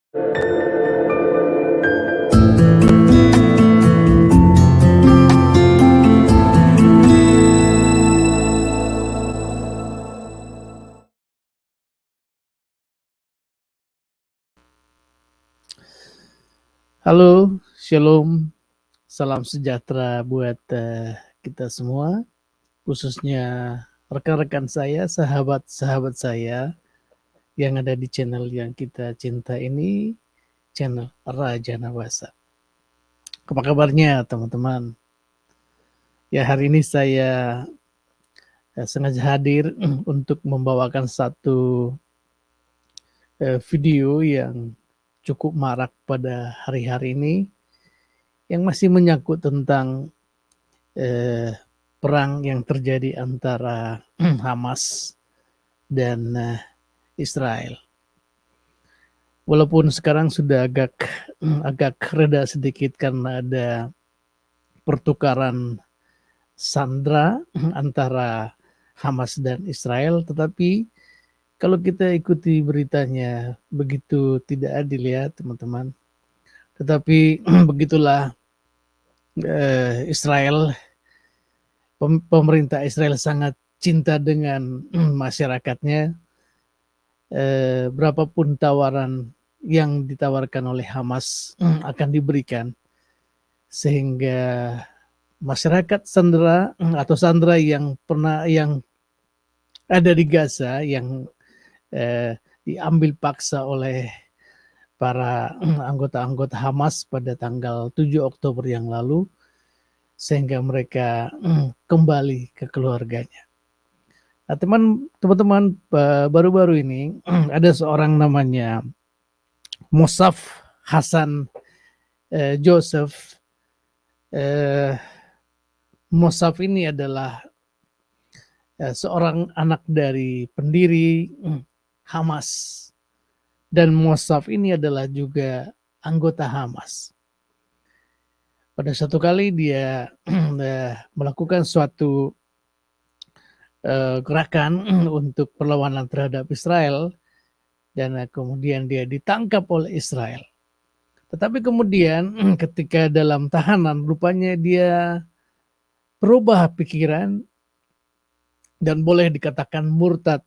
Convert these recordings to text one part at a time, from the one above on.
Halo, shalom, salam sejahtera buat kita semua, khususnya rekan-rekan saya, sahabat-sahabat saya yang ada di channel yang kita cinta ini, channel Rajanabasa. Apa kabarnya teman-teman? Ya, hari ini saya sengaja hadir untuk membawakan satu video yang cukup marak pada hari-hari ini, yang masih menyangkut tentang perang yang terjadi antara Hamas dan Israel. Walaupun sekarang sudah agak reda sedikit karena ada pertukaran sandera antara Hamas dan Israel, tetapi kalau kita ikuti beritanya begitu tidak adil ya teman-teman. Tetapi begitulah Israel, pemerintah Israel sangat cinta dengan masyarakatnya. Berapapun tawaran yang ditawarkan oleh Hamas akan diberikan, sehingga masyarakat sandera atau sandera yang ada di Gaza yang diambil paksa oleh para anggota-anggota Hamas pada tanggal 7 Oktober yang lalu, sehingga mereka kembali ke keluarganya. Nah, teman-teman, baru-baru ini ada seorang namanya Mosab, Hassan, Yousef. Mosab ini adalah seorang anak dari pendiri Hamas, dan Mosab ini adalah juga anggota Hamas. Pada satu kali dia melakukan suatu gerakan untuk perlawanan terhadap Israel, dan kemudian dia ditangkap oleh Israel. Tetapi kemudian ketika dalam tahanan, rupanya dia berubah pikiran dan boleh dikatakan murtad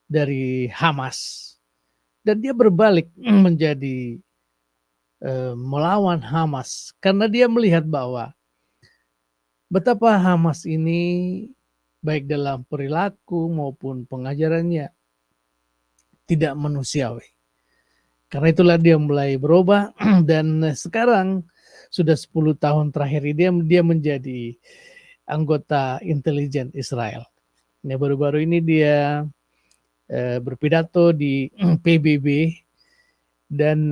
dari Hamas. Dan dia berbalik menjadi melawan Hamas, karena dia melihat bahwa betapa Hamas ini baik dalam perilaku maupun pengajarannya tidak manusiawi. Karena itulah dia mulai berubah dan sekarang sudah 10 tahun terakhir dia menjadi anggota intelijen Israel. Nah, baru-baru ini dia berpidato di PBB, dan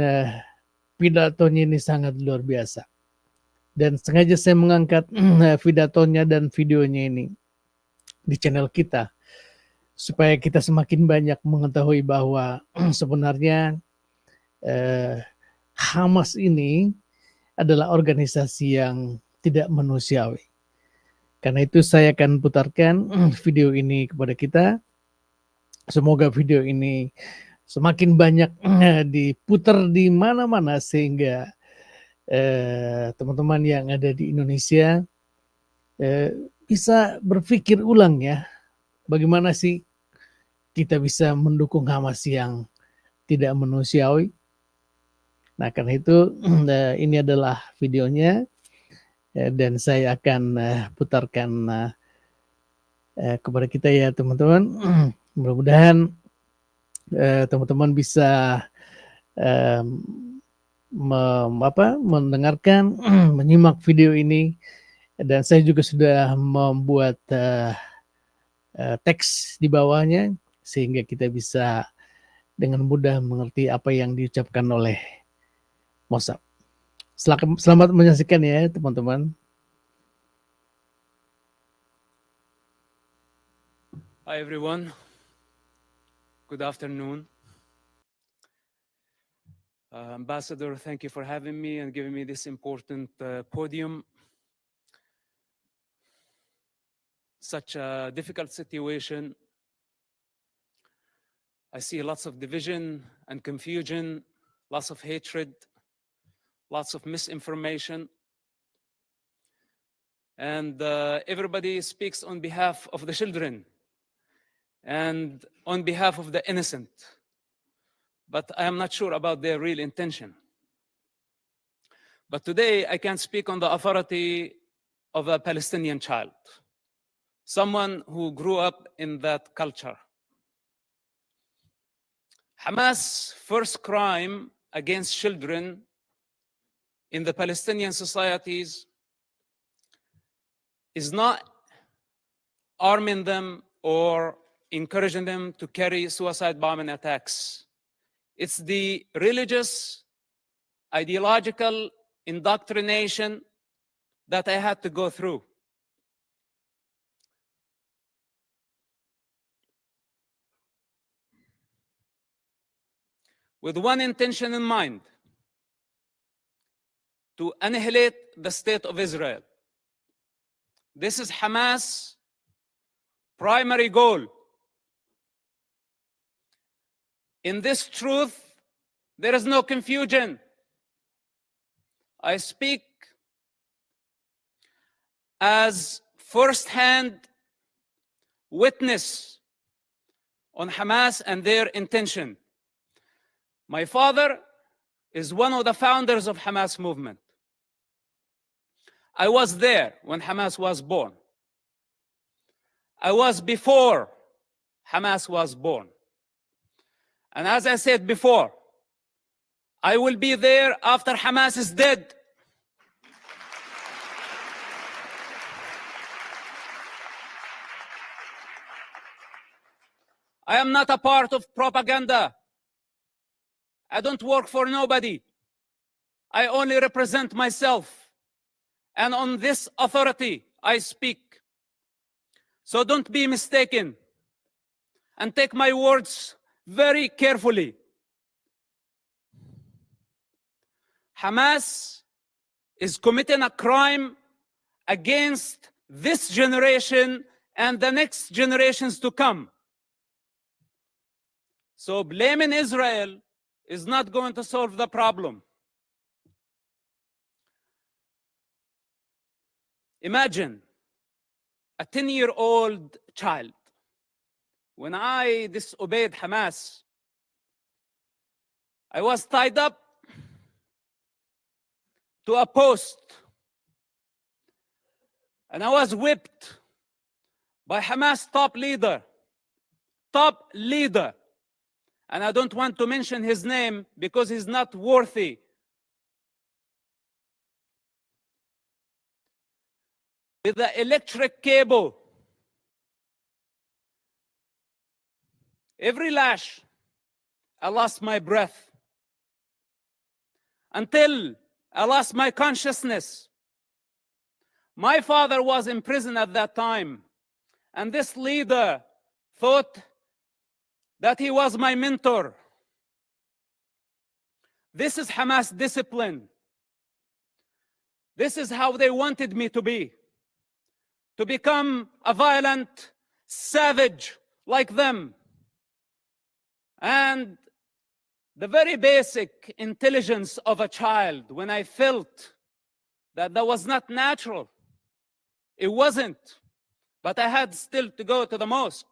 pidatonya ini sangat luar biasa. Dan sengaja saya mengangkat pidatonya dan videonya ini di channel kita, supaya kita semakin banyak mengetahui bahwa sebenarnya Hamas ini adalah organisasi yang tidak manusiawi. Karena itu saya akan putarkan video ini kepada kita. Semoga video ini semakin banyak diputar di mana-mana, sehingga teman-teman yang ada di Indonesia bisa berpikir ulang ya, bagaimana sih kita bisa mendukung Hamas yang tidak manusiawi. Nah, karena itu ini adalah videonya, dan saya akan putarkan kepada kita ya teman-teman. Mudah-mudahan teman-teman bisa mendengarkan, menyimak video ini, dan saya juga sudah membuat teks di bawahnya, sehingga kita bisa dengan mudah mengerti apa yang diucapkan oleh Mosab. Selamat menyaksikan ya teman-teman. Hi everyone, good afternoon. Ambassador, thank you for having me and giving me this important podium. Such a difficult situation. I see lots of division and confusion lots of hatred, lots of misinformation. And everybody speaks on behalf of the children and on behalf of the innocent. But I am not sure about their real intention. But today I can speak on the authority of a Palestinian child, someone who grew up in that culture. Hamas' first crime against children in the Palestinian societies is not arming them or encouraging them to carry suicide bombing attacks. It's the religious, ideological indoctrination that I had to go through. With one intention in mind: to annihilate the state of Israel. This is Hamas' primary goal. In this truth, there is no confusion. I speak as first-hand witness on Hamas and their intention. My father is one of the founders of Hamas movement. I was there when Hamas was born. I was before Hamas was born. And as I said before, I will be there after Hamas is dead. I am not a part of propaganda. I don't work for nobody. I only represent myself. And on this authority, I speak. So don't be mistaken. And take my words very carefully. Hamas is committing a crime against this generation and the next generations to come. So blaming Israel is not going to solve the problem. Imagine a 10-year-old child. When I disobeyed Hamas, I was tied up to a post, and I was whipped by Hamas top leader, and I don't want to mention his name because he's not worthy. With the electric cable, every lash, I lost my breath until I lost my consciousness. My father was in prison at that time, and this leader thought that he was my mentor. This is Hamas discipline. This is how they wanted me to be. To become a violent savage like them. And the very basic intelligence of a child, when I felt that was not natural, it wasn't. But I had still to go to the mosque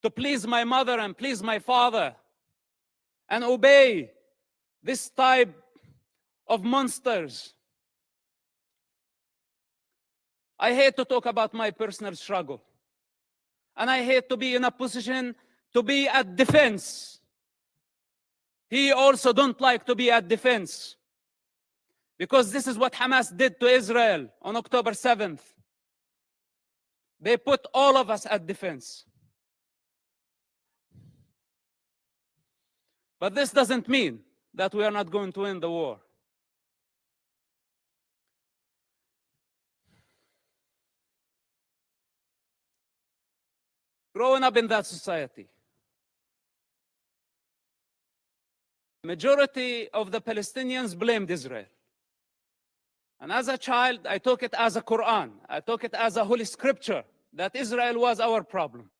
to please my mother and please my father and obey this type of monsters. I hate to talk about my personal struggle. And I hate to be in a position to be at defense. He also don't like to be at defense. Because this is what Hamas did to Israel on October 7th. They put all of us at defense. But this doesn't mean that we are not going to win the war. Growing up in that society, majority of the Palestinians blamed Israel. And as a child, I took it as a Quran. I took it as a holy scripture that Israel was our problem.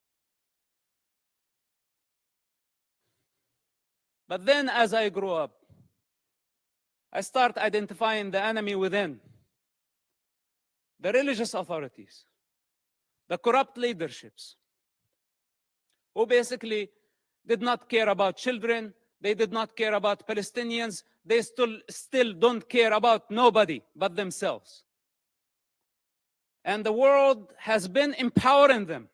But then as I grew up, I start identifying the enemy within. The religious authorities, the corrupt leaderships, who basically did not care about children, they did not care about Palestinians, they still don't care about nobody but themselves. And the world has been empowering them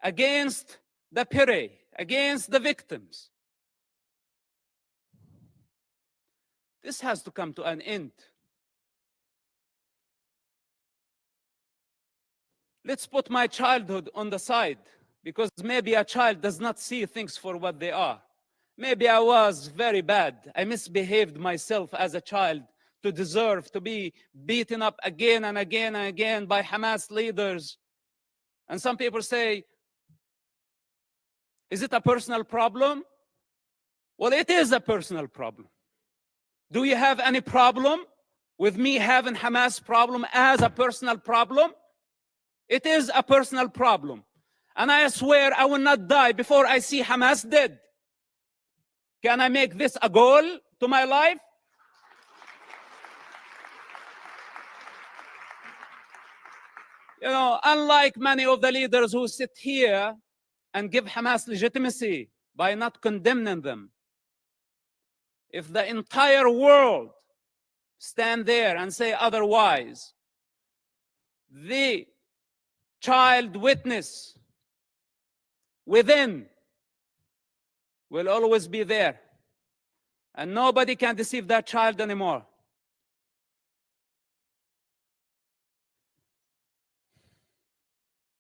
against the prey, against the victims. This has to come to an end. Let's put my childhood on the side, because maybe a child does not see things for what they are. Maybe I was very bad. I misbehaved myself as a child to deserve to be beaten up again and again and again by Hamas leaders. And some people say, is it a personal problem? Well, it is a personal problem. Do you have any problem with me having Hamas problem as a personal problem? It is a personal problem. And I swear I will not die before I see Hamas dead. Can I make this a goal to my life? You know, unlike many of the leaders who sit here and give Hamas legitimacy by not condemning them, if the entire world stand there and say otherwise, the child witness within will always be there, and nobody can deceive that child anymore.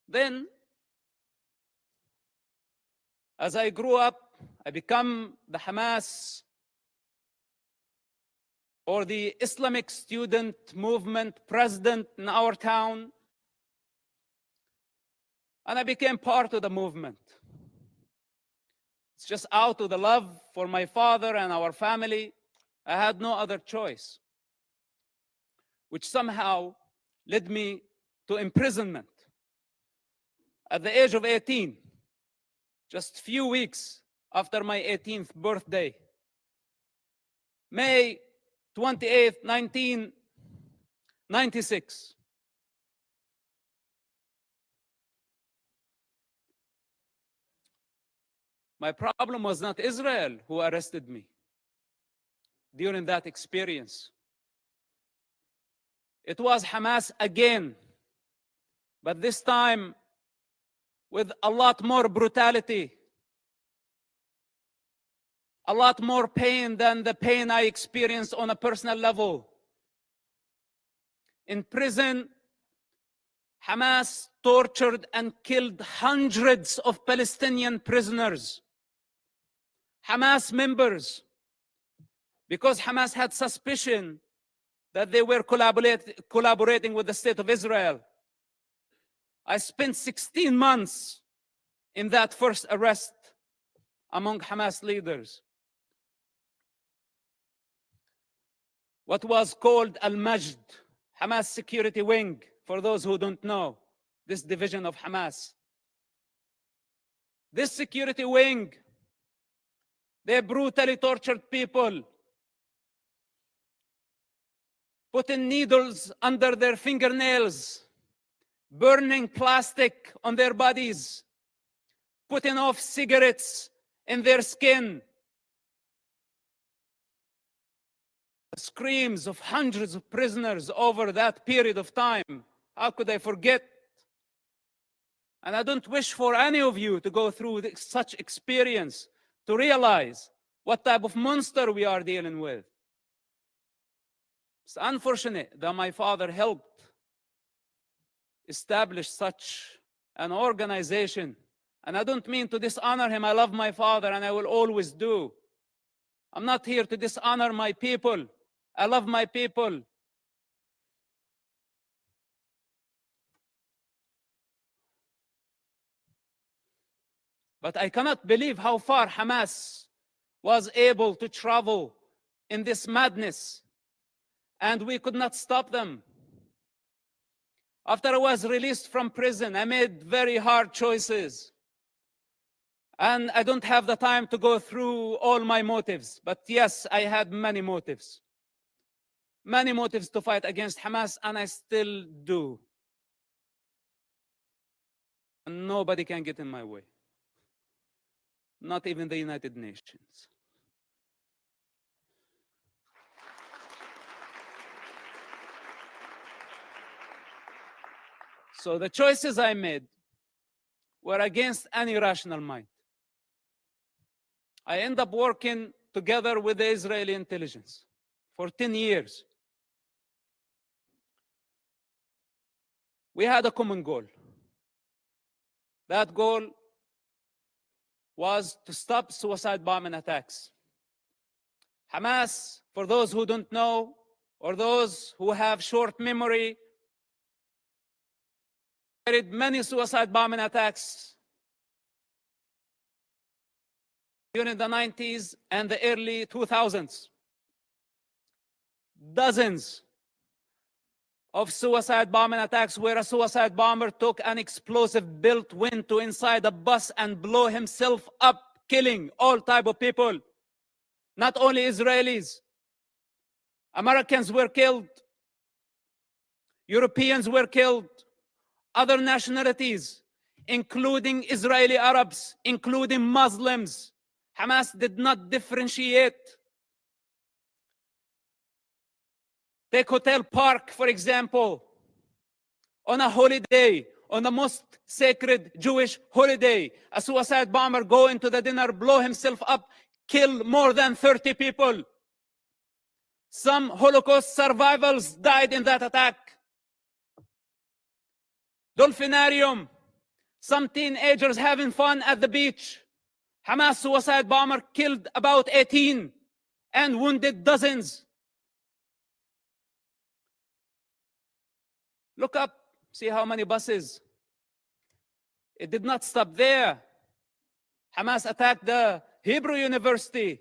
Then, as I grew up, I become the Hamas or the Islamic student movement president in our town, and I became part of the movement. It's just out of the love for my father and our family. I had no other choice, which somehow led me to imprisonment at the age of 18, just a few weeks after my 18th birthday. May 28th, 1996. My problem was not Israel who arrested me during that experience. It was Hamas again, but this time with a lot more brutality, a lot more pain than the pain I experienced on a personal level. In prison, Hamas tortured and killed hundreds of Palestinian prisoners, Hamas members, because Hamas had suspicion that they were collaborating with the state of Israel. I spent 16 months in that first arrest among Hamas leaders. What was called Al-Majd, Hamas security wing, for those who don't know, this division of Hamas. This security wing, they brutally tortured people, putting needles under their fingernails, burning plastic on their bodies, putting off cigarettes in their skin. Screams of hundreds of prisoners over that period of time. How could I forget? And I don't wish for any of you to go through such experience to realize what type of monster we are dealing with. It's unfortunate that my father helped establish such an organization. And I don't mean to dishonor him. I love my father and I will always do. I'm not here to dishonor my people. I love my people. But I cannot believe how far Hamas was able to travel in this madness, and we could not stop them. After I was released from prison, I made very hard choices. And I don't have the time to go through all my motives, but yes, I had many motives. Many motives to fight against Hamas, and I still do. And nobody can get in my way. Not even the United Nations. So the choices I made were against any rational mind. I ended up working together with the Israeli intelligence for 10 years. We had a common goal. That goal was to stop suicide bombing attacks. Hamas, for those who don't know, or those who have short memory, carried many suicide bombing attacks during the 90s and the early 2000s. Dozens of suicide bombing attacks where a suicide bomber took an explosive built went to inside a bus and blew himself up, killing all type of people. Not only Israelis. Americans were killed. Europeans were killed. Other nationalities, including Israeli Arabs, including Muslims. Hamas did not differentiate. Take Hotel Park, for example. On a holiday, on the most sacred Jewish holiday, a suicide bomber go into the dinner, blow himself up, kill more than 30 people. Some Holocaust survivors died in that attack. Dolphinarium, some teenagers having fun at the beach. Hamas suicide bomber killed about 18 and wounded dozens. Look up, see how many buses. It did not stop there. Hamas attacked the Hebrew University.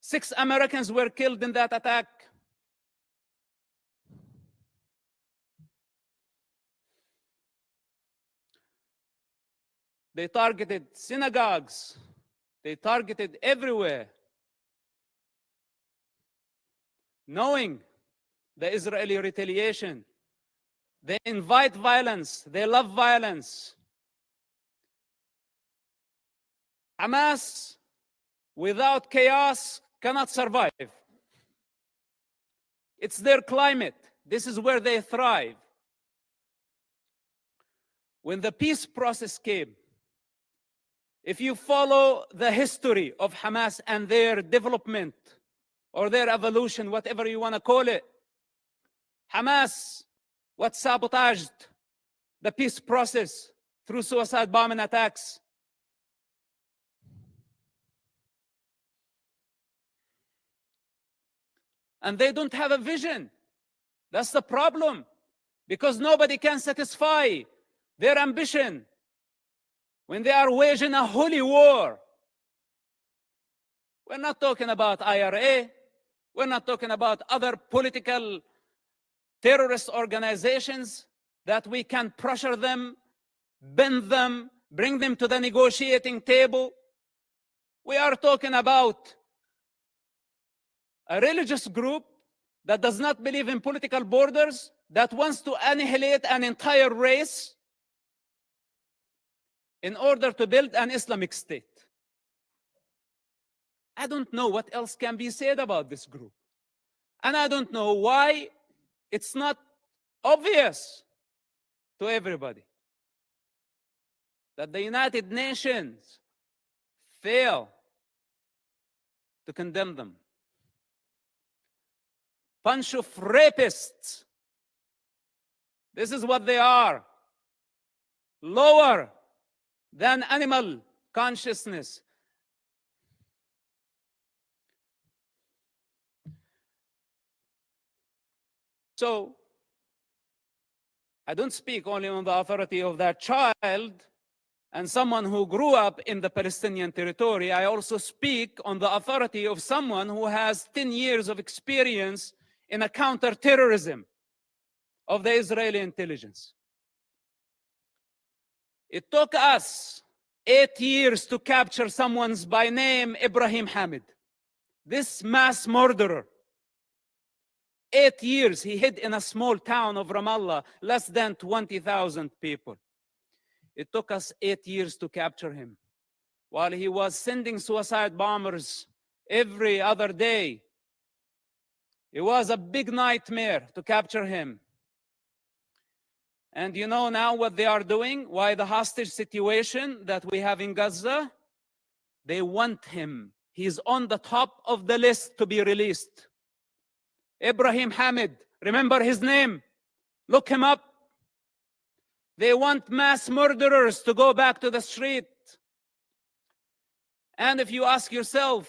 6 Americans were killed in that attack. They targeted synagogues. They targeted everywhere. Knowing the Israeli retaliation, they invite violence. They love violence. Hamas, without chaos, cannot survive. It's their climate. This is where they thrive. When the peace process came, if you follow the history of Hamas and their development or their evolution, whatever you want to call it, Hamas, what sabotaged the peace process through suicide bombing attacks. And they don't have a vision. That's the problem. Because nobody can satisfy their ambition when they are waging a holy war. We're not talking about IRA. We're not talking about other political terrorist organizations that we can pressure them, bend them, bring them to the negotiating table. We are talking about a religious group that does not believe in political borders, that wants to annihilate an entire race in order to build an Islamic state. I don't know what else can be said about this group. And I don't know why it's not obvious to everybody that the United Nations fail to condemn them. Bunch of rapists. This is what they are. Lower than animal consciousness. So, I don't speak only on the authority of that child and someone who grew up in the Palestinian territory. I also speak on the authority of someone who has 10 years of experience in a counterterrorism of the Israeli intelligence. It took us 8 years to capture someone's by name Ibrahim Hamid. This mass murderer. 8 years he hid in a small town of Ramallah, less than 20,000 people. It took us 8 years to capture him, while he was sending suicide bombers every other day. It was a big nightmare to capture him. And you know now what they are doing? Why the hostage situation that we have in Gaza? They want him. He's on the top of the list to be released. Ibrahim Hamid, remember his name? Look him up. They want mass murderers to go back to the street. And if you ask yourself,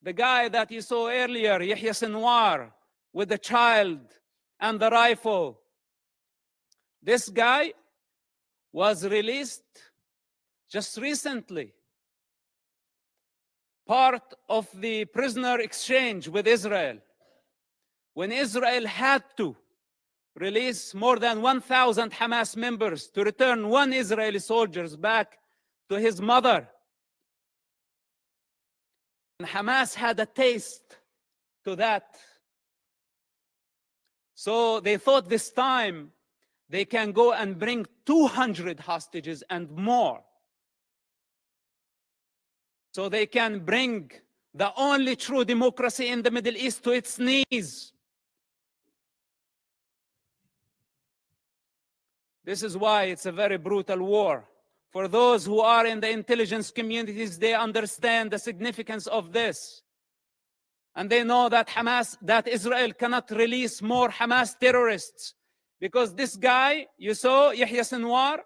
the guy that you saw earlier, Yahya Sinwar, with the child and the rifle, this guy was released just recently, part of the prisoner exchange with Israel. When Israel had to release more than 1,000 Hamas members to return one Israeli soldier back to his mother. And Hamas had a taste to that. So they thought this time they can go and bring 200 hostages and more. So they can bring the only true democracy in the Middle East to its knees. This is why it's a very brutal war. For those who are in the intelligence communities, they understand the significance of this. And they know that that Israel cannot release more Hamas terrorists. Because this guy, you saw, Yahya Sinwar,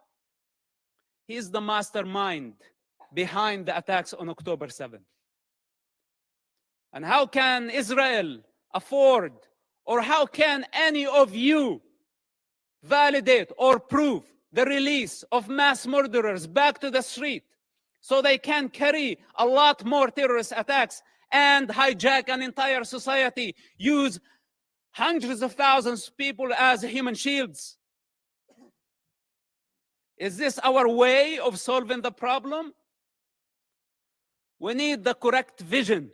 he is the mastermind behind the attacks on October 7th. And how can Israel afford, or how can any of you validate or prove the release of mass murderers back to the street so they can carry a lot more terrorist attacks and hijack an entire society, use hundreds of thousands of people as human shields? Is this our way of solving the problem? We need the correct vision.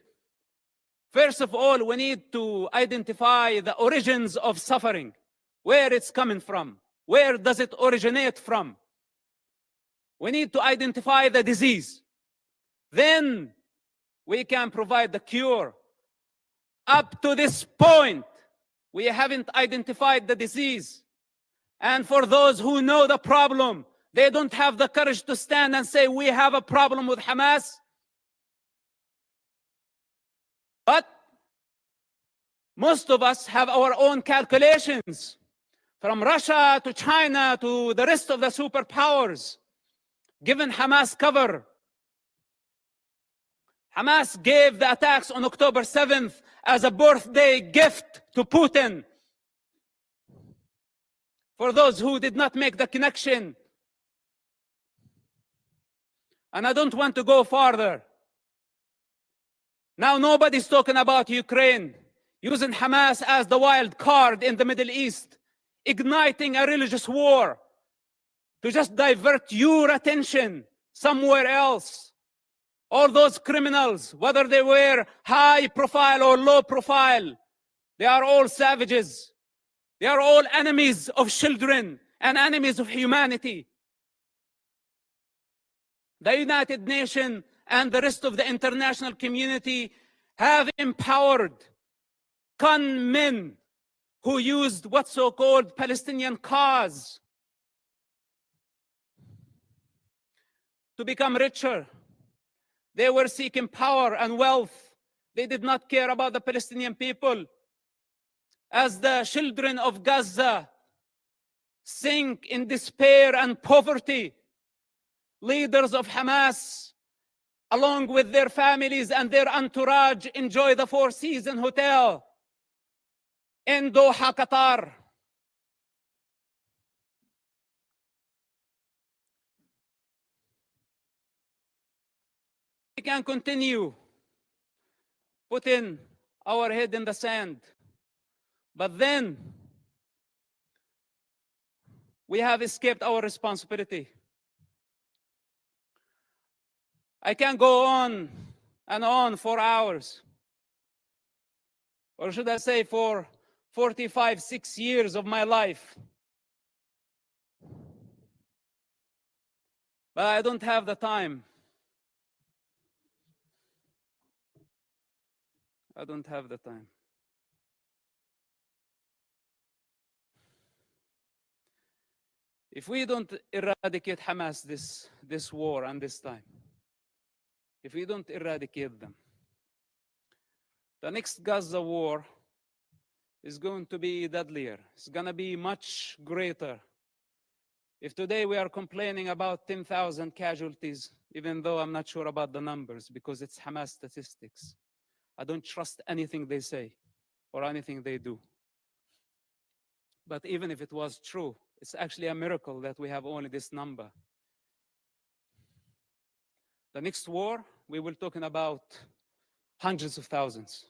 First of all, we need to identify the origins of suffering, where it's coming from. Where does it originate from? We need to identify the disease. Then we can provide the cure. Up to this point, we haven't identified the disease. And for those who know the problem, they don't have the courage to stand and say, we have a problem with Hamas. But most of us have our own calculations. From Russia to China to the rest of the superpowers, given Hamas cover. Hamas gave the attacks on October 7th as a birthday gift to Putin. For those who did not make the connection. And I don't want to go farther. Now nobody's talking about Ukraine, using Hamas as the wild card in the Middle East, igniting a religious war to just divert your attention somewhere else. All those criminals, whether they were high profile or low profile, they are all savages. They are all enemies of children and enemies of humanity. The United Nations and the rest of the international community have empowered con men who used what's so-called Palestinian cause to become richer. They were seeking power and wealth. They did not care about the Palestinian people. As the children of Gaza sink in despair and poverty, leaders of Hamas, along with their families and their entourage, enjoy the Four Seasons Hotel in Doha, Qatar. We can continue putting our head in the sand, but then we have escaped our responsibility. I can go on and on for hours. Or should I say for 45, 6 years of my life. But I don't have the time. I don't have the time. If we don't eradicate Hamas this war and this time, if we don't eradicate them, the next Gaza war is going to be deadlier. It's going to be much greater. If today we are complaining about 10,000 casualties, even though I'm not sure about the numbers because it's Hamas statistics, I don't trust anything they say or anything they do. But even if it was true, it's actually a miracle that we have only this number. The next war, we will talking about hundreds of thousands.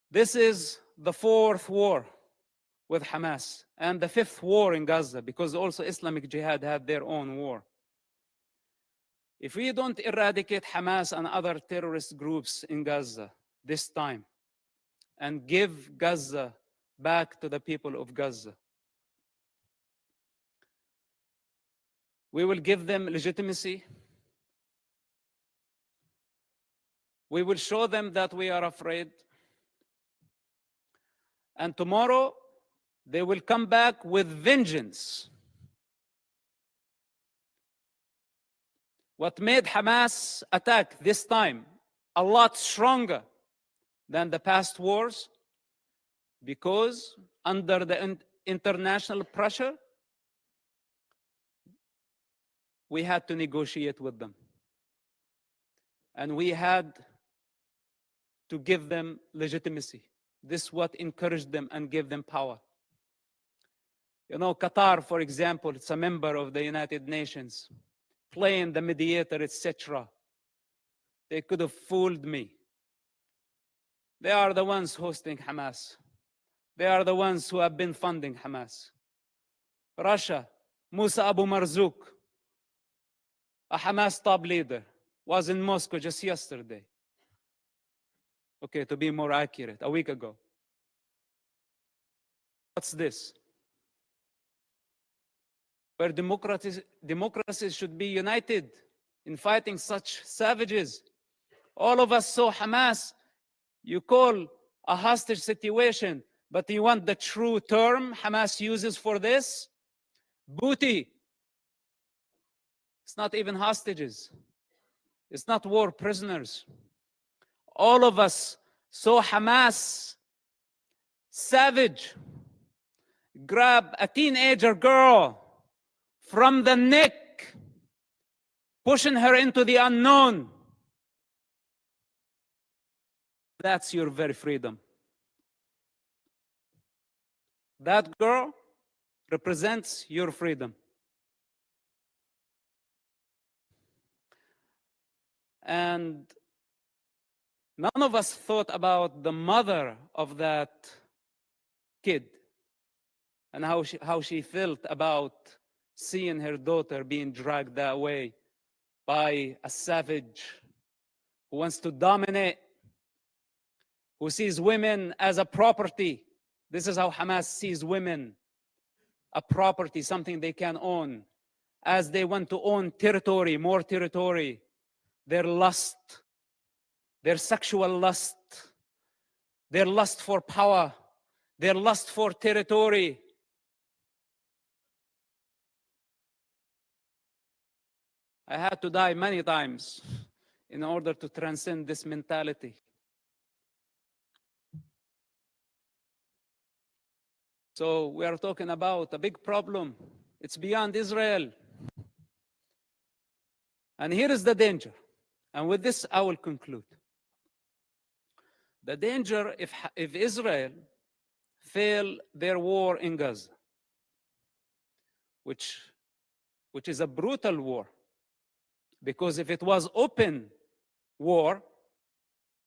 This is the 4th war with Hamas and the 5th war in Gaza, because also Islamic Jihad had their own war. If we don't eradicate Hamas and other terrorist groups in Gaza this time and give Gaza back to the people of Gaza, we will give them legitimacy. We will show them that we are afraid. And tomorrow, they will come back with vengeance. What made Hamas attack this time a lot stronger than the past wars? Because under the international pressure, we had to negotiate with them. And we had to give them legitimacy. This is what encouraged them and gave them power. You know, Qatar, for example, it's a member of the United Nations, playing the mediator, etc. They could have fooled me. They are the ones hosting Hamas. They are the ones who have been funding Hamas. Russia, Musa Abu Marzouk, a Hamas top leader, was in Moscow just yesterday. Okay, to be more accurate, a week ago. What's this? Where democracies should be united in fighting such savages. All of us saw Hamas. You call a hostage situation, but you want the true term Hamas uses for this? Booty. It's not even hostages. It's not war prisoners. All of us saw Hamas, savage, grab a teenager girl from the neck, pushing her into the unknown. That's your very freedom. That girl represents your freedom. And none of us thought about the mother of that kid and how she felt about seeing her daughter being dragged that way by a savage who wants to dominate, who sees women as a property. This is how Hamas sees women, a property, something they can own. As they want to own territory, more territory, their lust, their sexual lust, their lust for power, their lust for territory. I had to die many times in order to transcend this mentality. So we are talking about a big problem. It's beyond Israel. And here is the danger. And with this, I will conclude. The danger if Israel fail their war in Gaza, which is a brutal war, because if it was open war,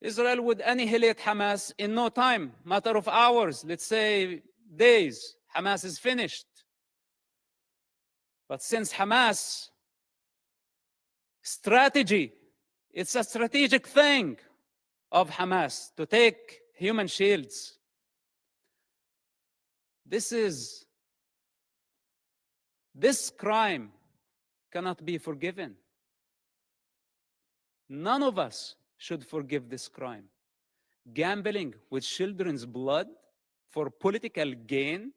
Israel would annihilate Hamas in no time, matter of hours, let's say days. Hamas is finished. But since Hamas strategy. It's a strategic thing of Hamas to take human shields. This crime cannot be forgiven. None of us should forgive this crime. Gambling with children's blood for political gain,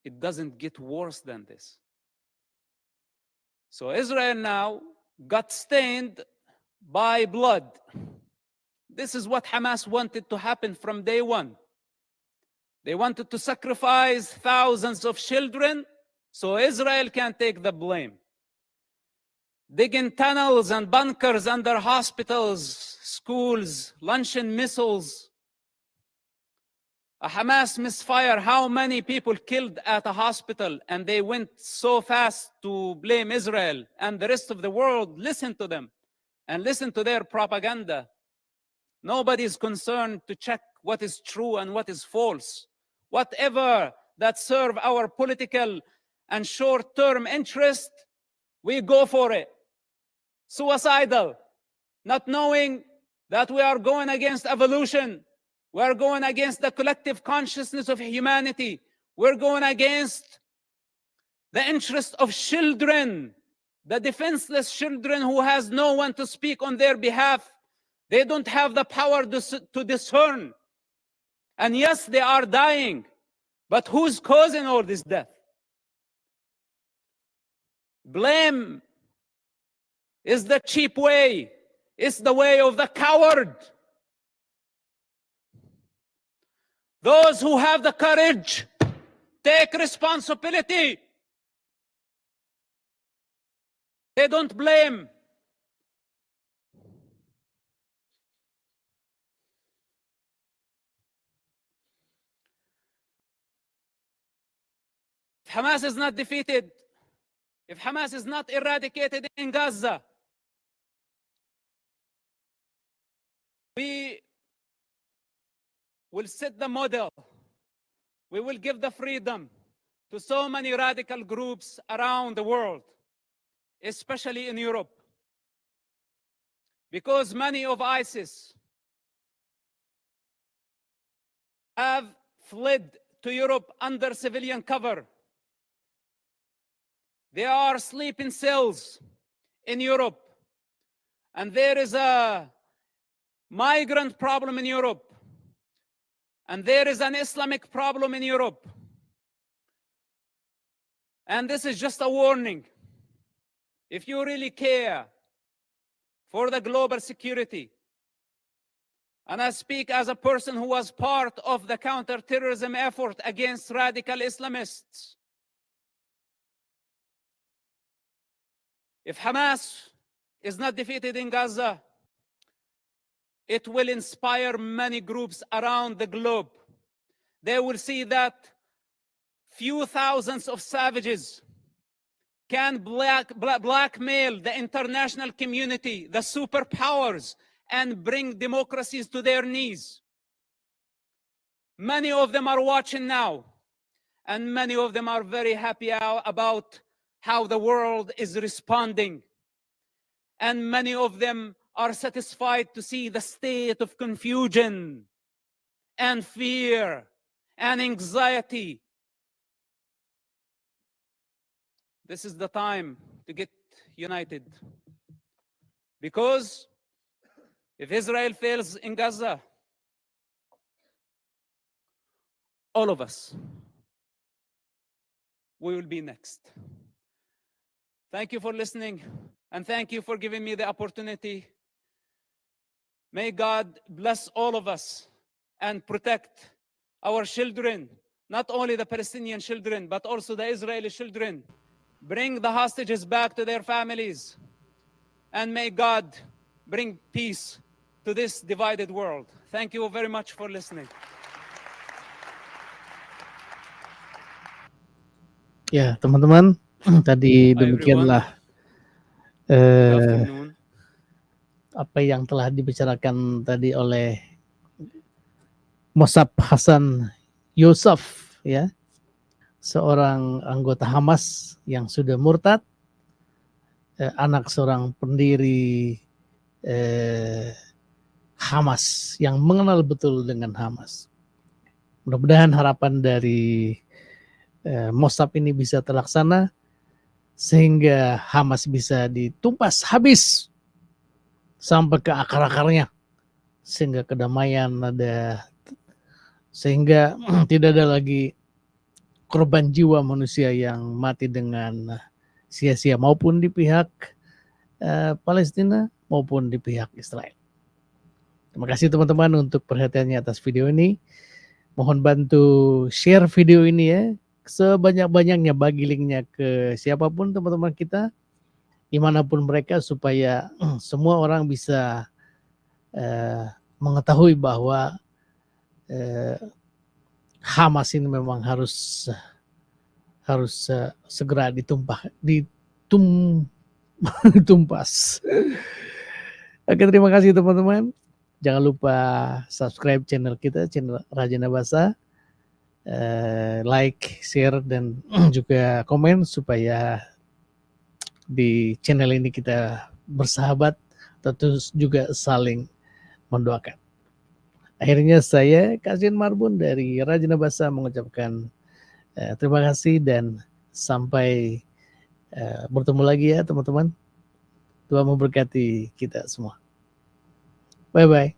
it doesn't get worse than this. So Israel now got stained by blood. This is what Hamas wanted to happen from day one. They wanted to sacrifice thousands of children so Israel can take the blame. Digging tunnels and bunkers under hospitals, schools, launching missiles. A Hamas misfire, how many people killed at a hospital, and they went so fast to blame Israel, and the rest of the world listened to them and listened to their propaganda. Nobody is concerned to check what is true and what is false. Whatever that serve our political and short-term interest, we go for it. Suicidal, not knowing that we are going against evolution. We are going against the collective consciousness of humanity. We're going against the interest of children, the defenseless children who has no one to speak on their behalf. They don't have the power to discern. And yes, they are dying. But who's causing all this death? Blame is the cheap way. It's the way of the coward. Those who have the courage take responsibility. They don't blame. If Hamas is not defeated, if Hamas is not eradicated in Gaza, we will set the model. We will give the freedom to so many radical groups around the world, especially in Europe. Because many of ISIS have fled to Europe under civilian cover. They are sleeping cells in Europe. And there is a migrant problem in Europe. And there is an Islamic problem in Europe. And this is just a warning. If you really care for the global security, and I speak as a person who was part of the counterterrorism effort against radical Islamists, if Hamas is not defeated in Gaza, it will inspire many groups around the globe. They will see that few thousands of savages can blackmail the international community, the superpowers, and bring democracies to their knees. Many of them are watching now, and many of them are very happy about how the world is responding. And many of them are satisfied to see the state of confusion and fear and anxiety. This is the time to get united. Because if Israel fails in Gaza, all of us, we will be next. Thank you for listening, and thank you for giving me the opportunity. May God bless all of us and protect our children, not only the Palestinian children, but also the Israeli children. Bring the hostages back to their families. And may God bring peace to this divided world. Thank you very much for listening. Ya, teman-teman, tadi Hi, everyone. demikianlah Good afternoon. apa yang telah dibicarakan tadi oleh Mosab Hassan Yousef, ya, seorang anggota Hamas yang sudah murtad anak seorang pendiri Hamas yang mengenal betul dengan Hamas. Mudah-mudahan harapan dari Mosab ini bisa terlaksana sehingga Hamas bisa ditumpas habis sampai ke akar-akarnya, sehingga kedamaian ada, sehingga tidak ada lagi korban jiwa manusia yang mati dengan sia-sia, maupun di pihak Palestina maupun di pihak Israel. Terima kasih teman-teman untuk perhatiannya atas video ini. Mohon bantu share video ini ya, sebanyak-banyaknya, bagi linknya ke siapapun teman-teman kita, dimanapun mereka, supaya semua orang bisa mengetahui bahwa Hamas ini memang harus segera ditumpas. Oke, terima kasih teman-teman. Jangan lupa subscribe channel kita, channel Rajanabasa, like, share, dan juga komen supaya di channel ini kita bersahabat, terus juga saling mendoakan. Akhirnya saya Kasihilah Marbun dari Rajanabasa mengucapkan terima kasih dan sampai bertemu lagi ya teman-teman. Tuhan memberkati kita semua. Bye-bye.